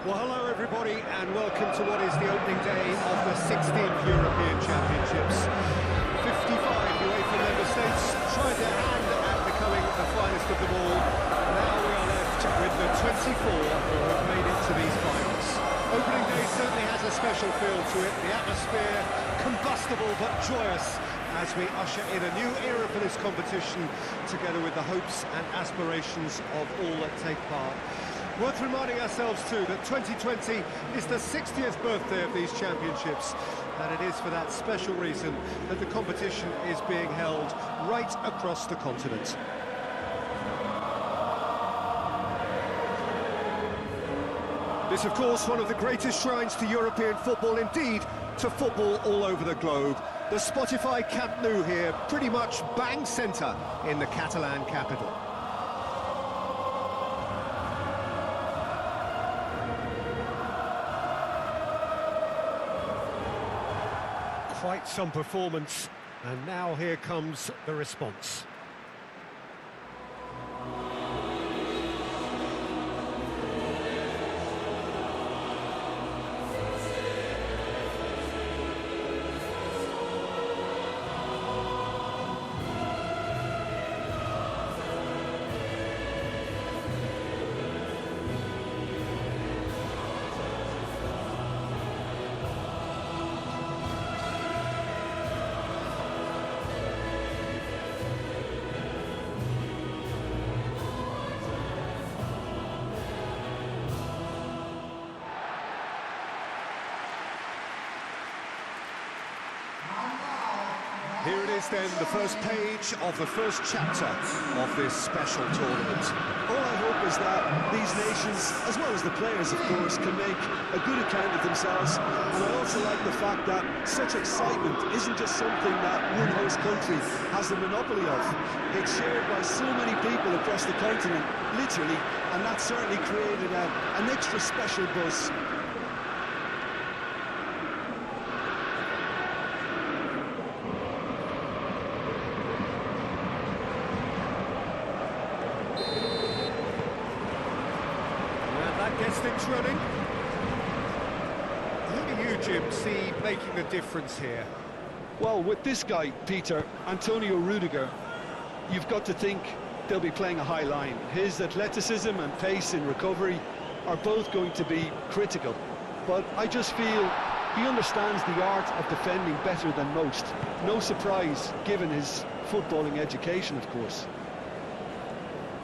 Well, hello everybody, and welcome to what is the opening day of the 16th European Championships. 55 UEFA member states tried their hand at becoming the finest of them all. Now we are left with the 24 who have made it to these finals. Opening day certainly has a special feel to it. The atmosphere, combustible but joyous, as we usher in a new era for this competition, together with the hopes and aspirations of all that take part. Worth reminding ourselves too that 2020 is the 60th birthday of these championships, and it is for that special reason that the competition is being held right across the continent. This, of course, one of the greatest shrines to European football, indeed to football all over the globe. The Spotify Camp Nou here, pretty much bang centre in the Catalan capital. Quite some performance, and now here comes the response. Here it is then, the first page of the first chapter of this special tournament. All I hope is that these nations, as well as the players of course, can make a good account of themselves. And I also like the fact that such excitement isn't just something that one host country has the monopoly of. It's shared by so many people across the continent, literally, and that certainly created an extra special buzz. Gets things running. Who do you, Jim, see making the difference here? Well, with this guy, Peter, Antonio Rudiger, you've got to think they'll be playing a high line. His athleticism and pace in recovery are both going to be critical. But I just feel he understands the art of defending better than most. No surprise, given his footballing education, of course.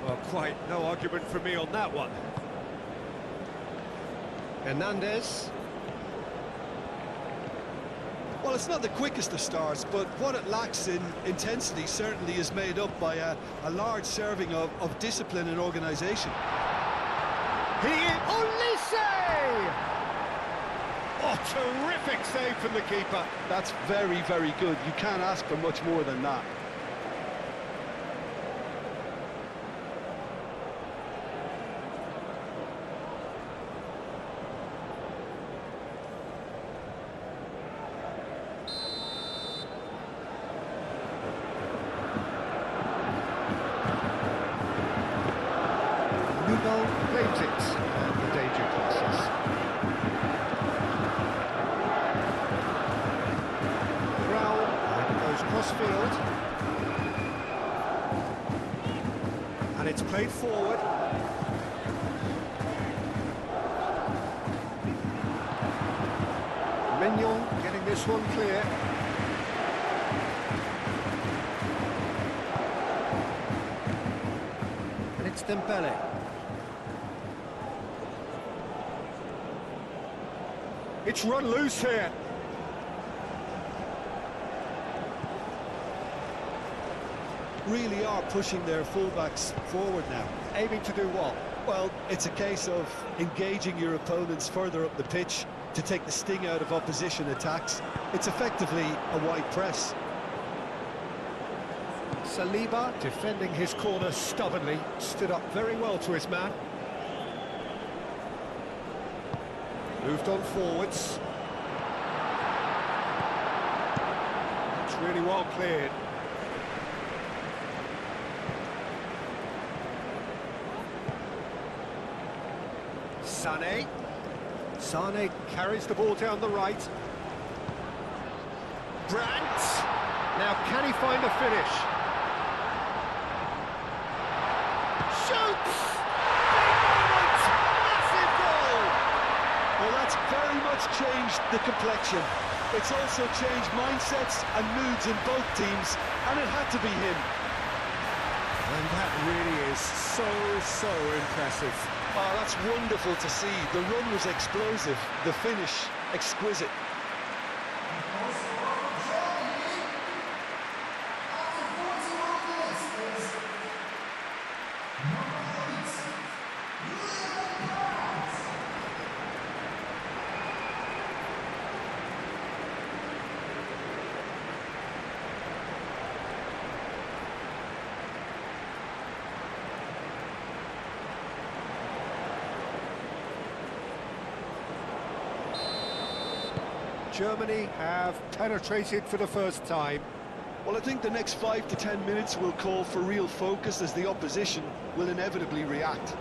Well, quite no argument from me on that one. Hernandez. Well, it's not the quickest of starts, but what it lacks in intensity certainly is made up by a large serving of discipline and organisation. Olise! Oh, terrific save from the keeper. That's very, very good. You can't ask for much more than that. Claims it, and the danger passes. Brown, and it goes cross-field. And it's played forward. Mignon getting this one clear. And it's Dembele. It's run loose here. Really are pushing their fullbacks forward now. Aiming to do what? Well, it's a case of engaging your opponents further up the pitch to take the sting out of opposition attacks. It's effectively a wide press. Saliba, defending his corner stubbornly, stood up very well to his man. Moved on forwards. It's really well cleared. Sané. Sane carries the ball down the right. Brandt! Now can he find the finish? Shoots! Big moment! Massive goal! Well, that's very much changed the complexion. It's also changed mindsets and moods in both teams, and it had to be him. And that really is so impressive. Oh, that's wonderful to see. The run was explosive, the finish exquisite. Germany have penetrated for the first time. Well, I think the next 5 to 10 minutes will call for real focus as the opposition will inevitably react.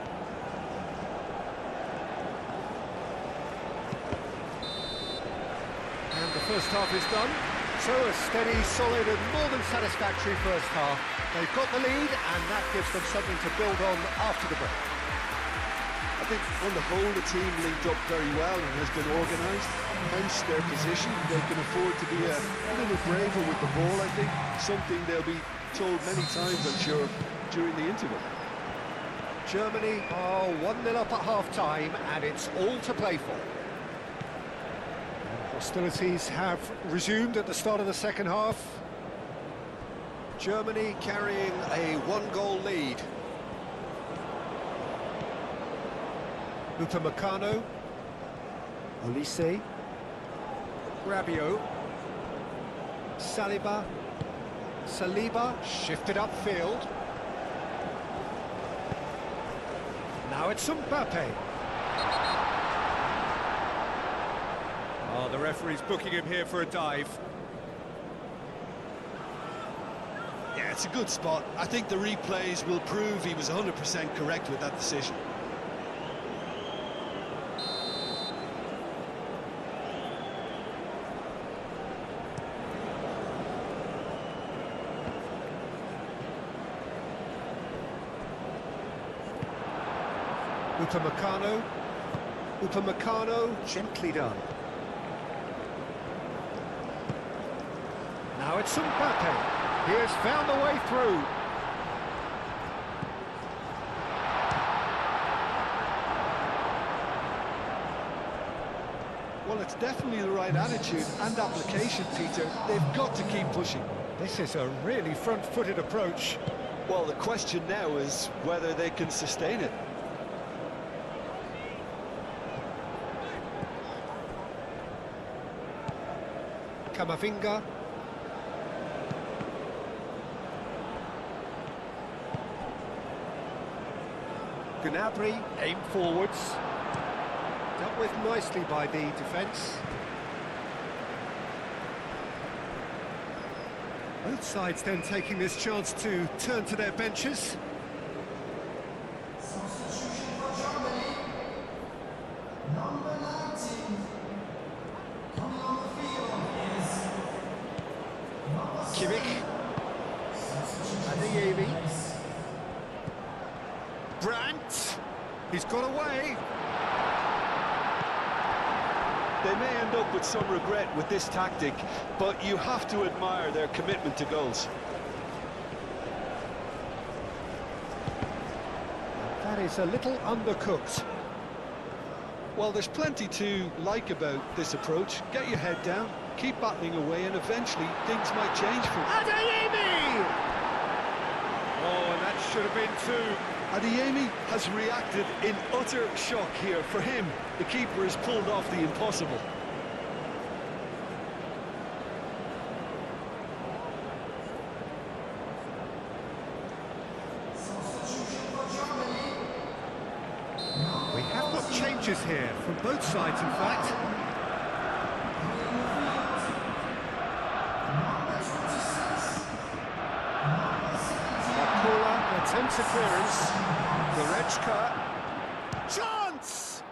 And the first half is done. So a steady, solid and more than satisfactory first half. They've got the lead and that gives them something to build on after the break. I think on the whole the team linked up very well and has been organised, hence their position. They can afford to be a little braver with the ball, I think, something they'll be told many times, I'm sure, during the interval. Germany are 1-0 up at half-time and it's all to play for. Hostilities have resumed at the start of the second half. Germany carrying a one-goal lead. Upamecano, Olise, Rabiot, Saliba, shifted upfield. Now it's Mbappe. Oh, the referee's booking him here for a dive. Yeah, it's a good spot. I think the replays will prove he was 100% correct with that decision. Upamecano, gently done. Now it's Mbappe. He has found the way through. Well, it's definitely the right attitude and application, Peter. They've got to keep pushing. This is a really front-footed approach. Well, the question now is whether they can sustain it. Camavinga. Gnabry, aim forwards. Dealt with nicely by the defence. Both sides then taking this chance to turn to their benches. Substitution for Germany. Number 19. Coming on the field is Kimmich. Adeyemi. Brandt. He's got away. They may end up with some regret with this tactic, but you have to admire their commitment to goals. That is a little undercooked. Well, there's plenty to like about this approach. Get your head down, keep battling away, and eventually things might change for you. Adeyemi! Oh, and that should have been two. Adeyemi has reacted in utter shock here. For him, the keeper has pulled off the impossible. substitution for Germany. We have got changes here from both sides, in fact. Number 26. Number 17. Bakula attempts a clearance. Goretzka. Chance!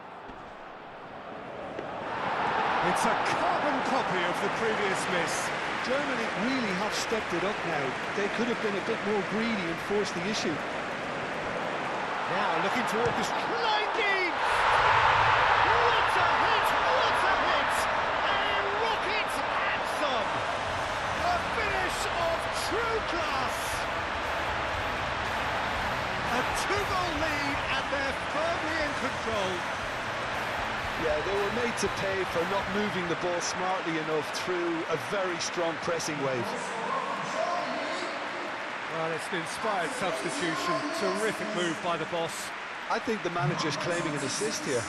It's a carbon copy of the previous miss. Germany really have stepped it up now. They could have been a bit more greedy and forced the issue. Now looking to orchestrate. Blinding! What a hit! What a hit! A rocket and some! A finish of true class! A 2-goal lead and they're firmly in control. Yeah, they were made to pay for not moving the ball smartly enough through a very strong pressing wave. Well, it's an inspired substitution. Terrific move by the boss. I think the manager's claiming an assist here.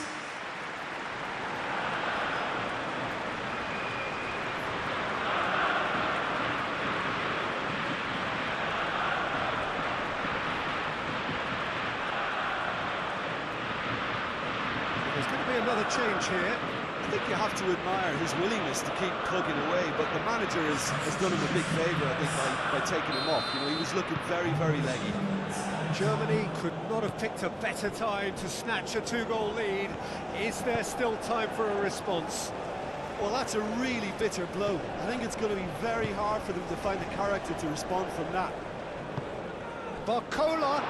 There's going to be another change here. I think you have to admire his willingness to keep plugging away, but the manager has done him a big favour, I think, by taking him off. You know, he was looking very, very leggy. Germany could not have picked a better time to snatch a 2-goal lead. Is there still time for a response? Well, that's a really bitter blow. I think it's going to be very hard for them to find the character to respond from that. Barcola.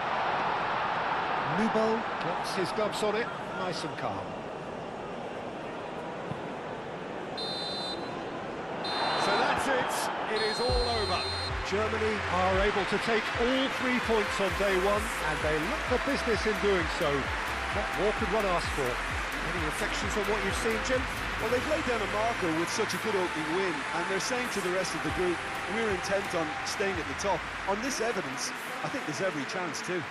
Nubo gets his gloves on it, nice and calm. So that's it. It is all over. Germany are able to take all 3 points on day one, and they look the business in doing so. What more could one ask for? Any reflections on what you've seen, Jim? Well, they've laid down a marker with such a good opening win, and they're saying to the rest of the group, we're intent on staying at the top. On this evidence, I think there's every chance too.